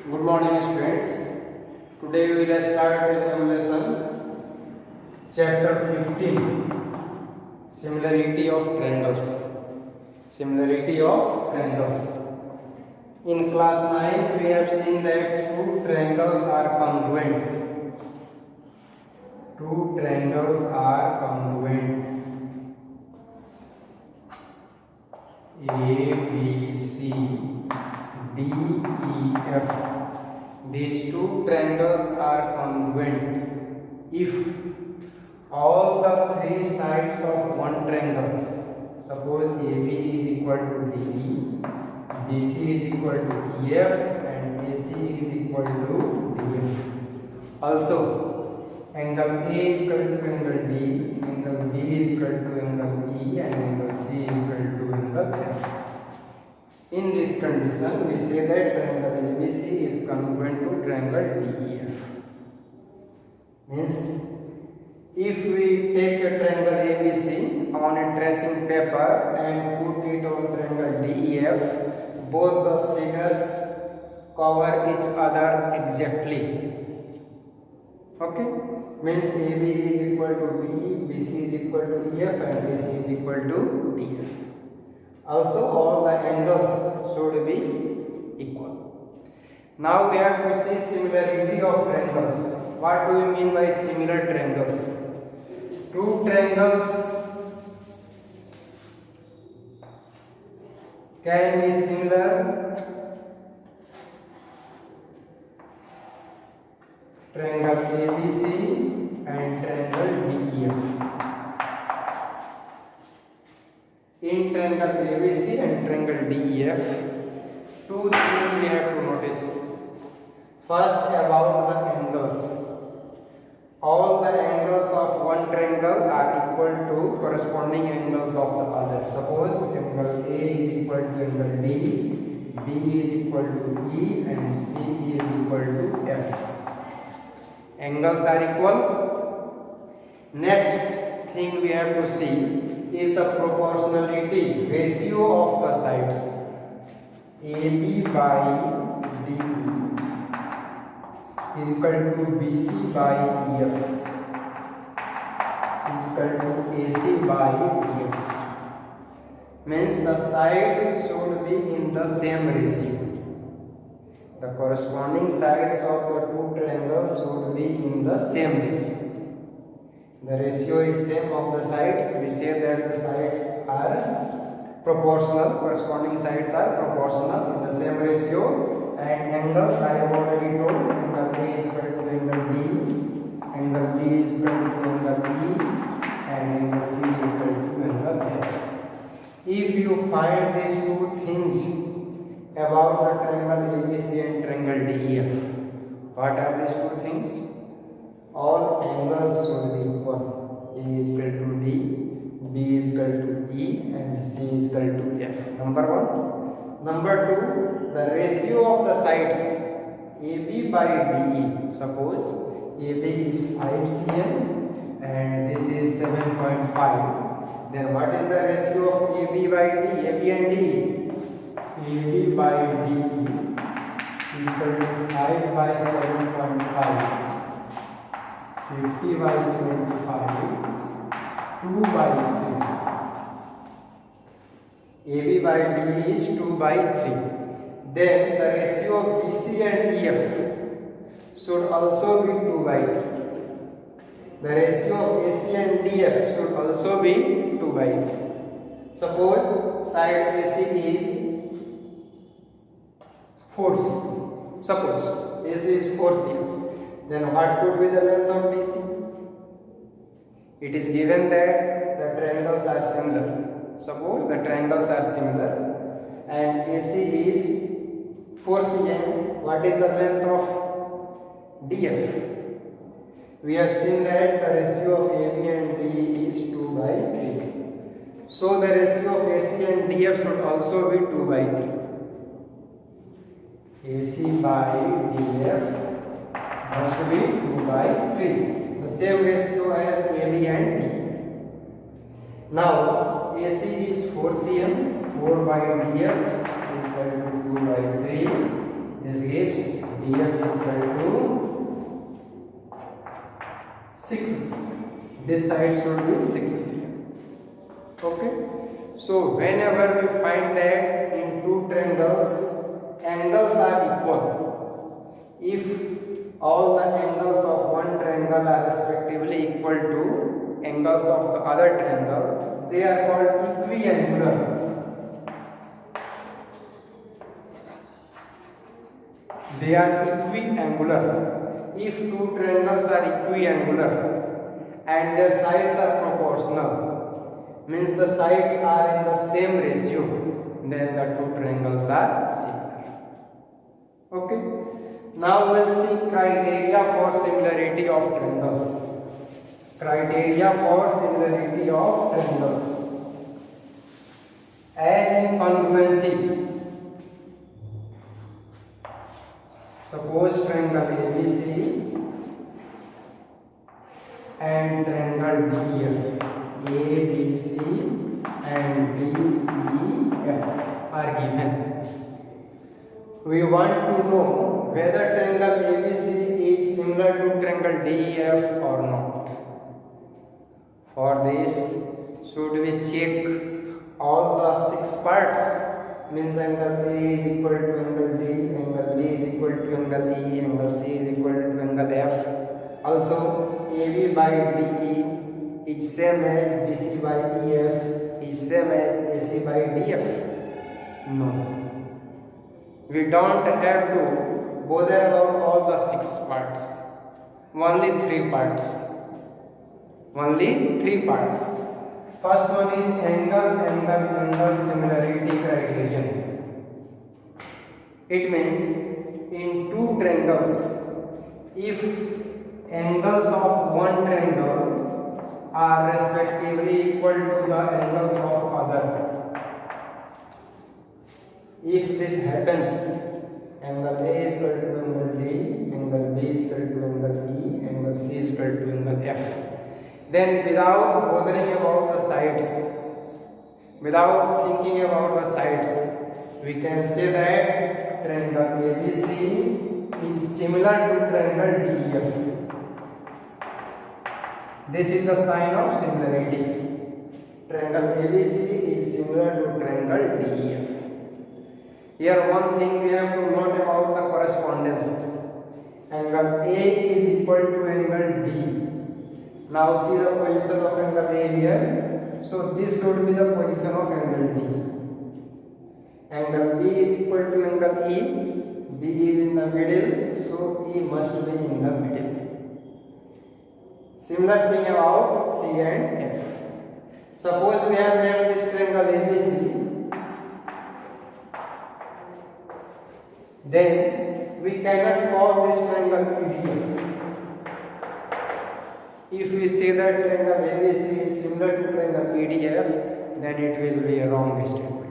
Good morning, students. Today we will start a new lesson, chapter 15, similarity of triangles. Similarity of triangles. In class 9, we have seen that two triangles are congruent. Two triangles are congruent. A, B, C, D, E, F. These two triangles are congruent if all the three sides of one triangle, suppose AB is equal to DE, BC is equal to EF, and AC is equal to DF. Also, angle A is equal to angle D, angle B is equal to angle E, and angle C is equal to angle F. In this condition, we say that triangle ABC is congruent to triangle DEF. Means, if we take a triangle ABC on a tracing paper and put it on triangle DEF, both the figures cover each other exactly. Okay? Means AB is equal to DE, BC is equal to EF, and AC is equal to DF. Also, all the angles should be equal. Now we have to see similarity of triangles. What do we mean by similar triangles? Two triangles can be similar. Triangle ABC and triangle DEF. In triangle ABC and triangle DEF, two things we have to notice. First, about the angles. All the angles of one triangle are equal to corresponding angles of the other. Suppose angle A is equal to angle D, B is equal to E, and C is equal to F. Angles are equal. Next thing we have to see is the proportionality ratio of the sides. AB by DE is equal to BC by EF is equal to AC by DF. Means the sides should be in the same ratio. The corresponding sides of the two triangles should be in the same ratio. The ratio is same of the sides. We say that the sides are proportional. Corresponding sides are proportional in the same ratio. And angles I have already told. Angle A is equal to angle D. Angle B is equal to angle E. And angle C is equal to angle F. If you find these two things about the triangle ABC and triangle DEF, what are these two things? All angles should be equal. A is equal to D, B is equal to E, and C is equal to F. Number one. Number two, the ratio of the sides AB by DE. Suppose AB is 5 cm and this is 7.5. Then what is the ratio of AB by D? AB and DE. AB by DE is equal to 5 by 7.5. 50 by 75, 2 by 3. AB by DE is 2 by 3. Then the ratio of BC and EF should also be 2 by 3. The ratio of AC and DF should also be 2 by 3. Suppose side AC is 4 cm. Suppose AC is 4 cm. Then what could be the length of DC? It is given that the triangles are similar. Suppose the triangles are similar and AC is 4 cm. What is the length of DF? We have seen that the ratio of AB and DE is 2 by 3. So the ratio of AC and DF should also be 2 by 3. AC by DF must be 2 by 3. The same ratio as AB and D. Now AC is 4 cm, 4 by DF is equal to 2 by 3. This gives DF is equal to 6 cm. This side should be 6 cm. Okay. So whenever we find that in two triangles angles are equal, if all the angles of one triangle are respectively equal to angles of the other triangle, they are called equiangular. They are equiangular. If two triangles are equiangular and their sides are proportional, means the sides are in the same ratio, then the two triangles are similar. Okay. Now we will see criteria for similarity of triangles. Criteria for similarity of triangles. As in congruency. Suppose triangle ABC and triangle DEF. ABC and DEF are given. We want to know whether triangle ABC is similar to triangle DEF or not. For this, should we check all the 6 parts? Means angle A is equal to angle D, angle B is equal to angle E, angle C is equal to angle F. Also, AB by DE is same as BC by EF, is same as AC by DF. No. We don't have to bother about all the 6 parts. Only 3 parts. Only 3 parts. First one is angle similarity criterion. It means in two triangles, if angles of one triangle are respectively equal to the angles of other, if this happens, angle A is equal to angle D, angle B is equal to angle E, angle C is equal to angle F, then without bothering about the sides, without thinking about the sides, we can say that triangle ABC is similar to triangle DEF. This is the sign of similarity. Triangle ABC is similar to triangle DEF. Here one thing we have to note about the correspondence. Angle A is equal to angle D. Now see the position of angle A here. So this should be the position of angle D. Angle B is equal to angle E. B is in the middle, so E must be in the middle. Similar thing about C and F. Suppose we have named this triangle ABC. Then we cannot call this triangle EDF. If we say that triangle ABC is similar to triangle EDF, then it will be a wrong statement.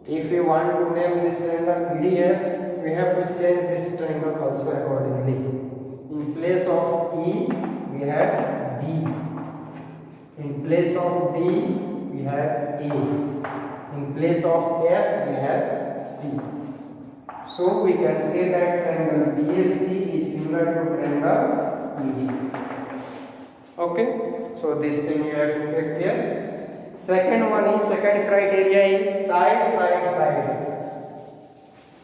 If we want to name this triangle EDF, we have to change this triangle also accordingly. In place of E, we have D. In place of D, we have A. In place of F, we have C. So we can say that triangle BAC is similar to triangle EDF. Okay, so this thing you have to take care. Second criteria is side.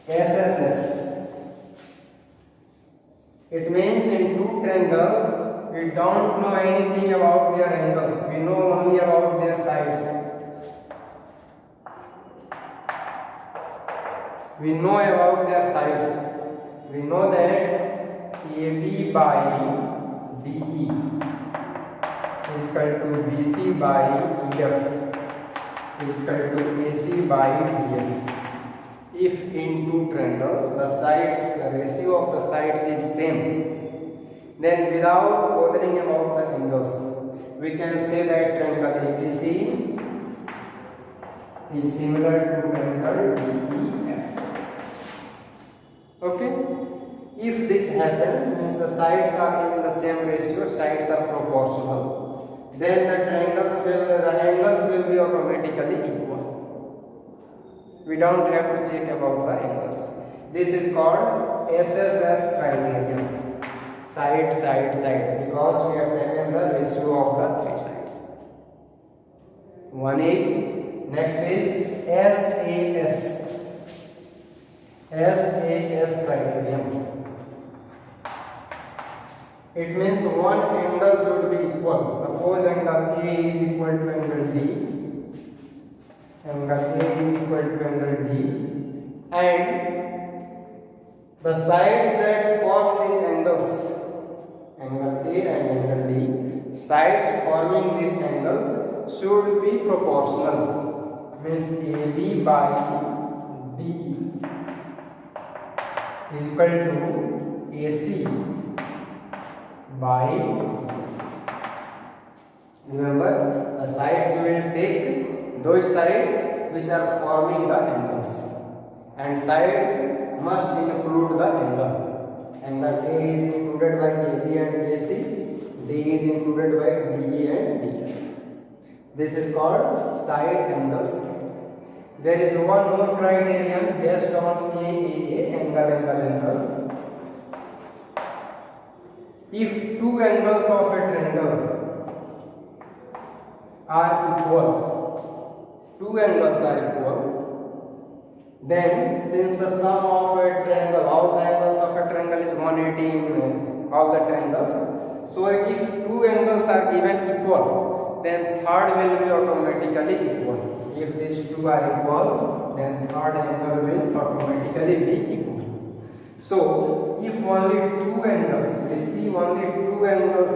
SSS. It means in two triangles, we don't know anything about their angles. We know only about their sides. We know about their sides. We know that AB by DE is equal to BC by EF is equal to AC by DF. If in two triangles the ratio of the sides is same, then without bothering about the angles, we can say that triangle ABC is similar to triangle DEF. Okay? If this happens, means the sides are in the same ratio, sides are proportional, then the angles will be automatically equal. We don't have to check about the angles. This is called SSS criterion. Side, side, side. Because we have taken the ratio of the three sides. One is, next is SAS. SAS criterion. It means one angle should be equal. Suppose angle A is equal to angle D. Angle A is equal to angle D. And the sides that form these angles, angle A and angle D, sides forming these angles should be proportional. Means AB by D is equal to AC by, remember the sides you will take those sides which are forming the angles, and sides must include the angle. Angle A is included by AB and AC, D is included by DE and DF. This is called side angles. There is one more criterion based on AAA, angle. If two angles of a triangle are equal, then since the sum of a triangle, all the angles of a triangle is 180 in all the triangles, so if two angles are given equal, then third will be automatically equal. If these two are equal, then third angle will automatically be equal. So, if only two angles, we see only two angles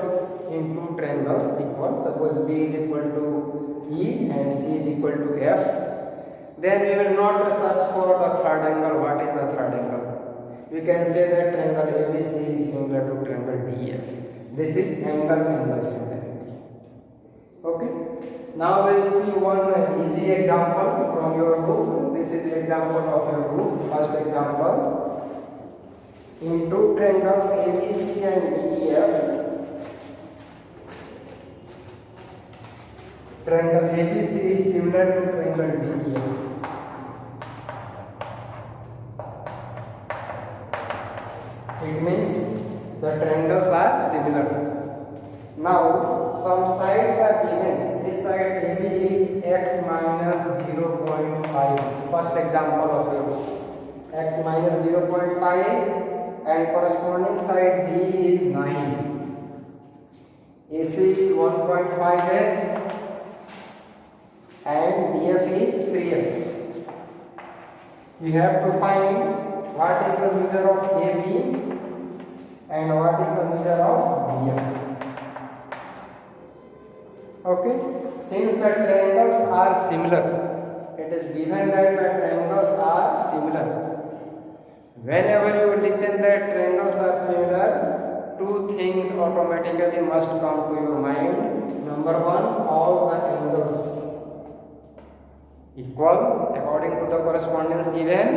in two triangles equal, suppose B is equal to E and C is equal to F, then we will not search for the third angle. What is the third angle? We can say that triangle ABC is similar to triangle DF. This is angle similarity. Okay. Now we will see one easy example from your book. This is example of your book. First example. In two triangles ABC and DEF, triangle ABC is similar to triangle DEF. It means the triangles are similar. Now some sides are given. This side AB is x minus 0.5. First example of your book. X minus 0.5. And corresponding side D is 9. AC is 1.5x and DF is 3x. We have to find what is the measure of AB and what is the measure of DF. Okay, since the triangles are similar, it is given that the triangles are similar. Whenever you listen that triangles are similar, two things automatically must come to your mind. Number one, all the angles equal according to the correspondence given,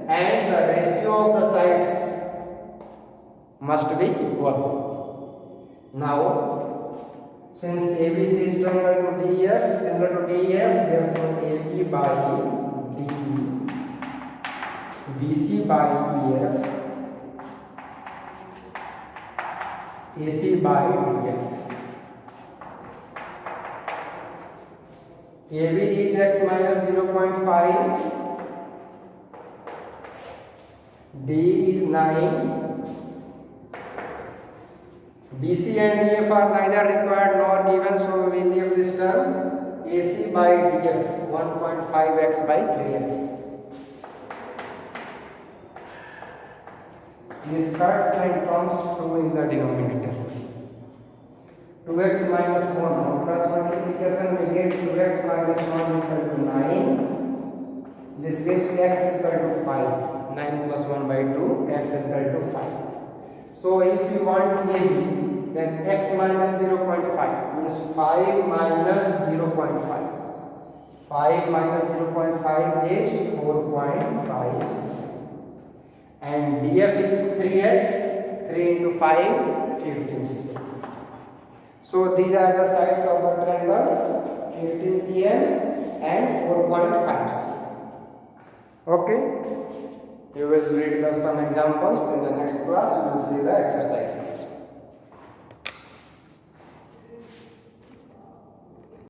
and the ratio of the sides must be equal. Now, since ABC is similar to DEF, therefore AB by DE, BC by EF, AC by DF. AB is x minus 0.5, D is 9, BC and DF are neither required nor given, so we will leave this term. AC by DF 1.5x by 3x. This third sign comes 2 in the denominator. 2x minus 1. On cross multiplication we get 2x minus 1 is equal to 9. This gives x is equal to 5. 9 plus 1 by 2, x is equal to 5. So if you want AB, then x minus 0.5 means 5 minus 0.5. 5 minus 0.5 gives 4.5. And DF is 3x, 3 into 5, 15 cm. So these are the sides of the triangles, 15 cm and 4.5 cm. Okay. You will read some examples in the next class. You will see the exercises.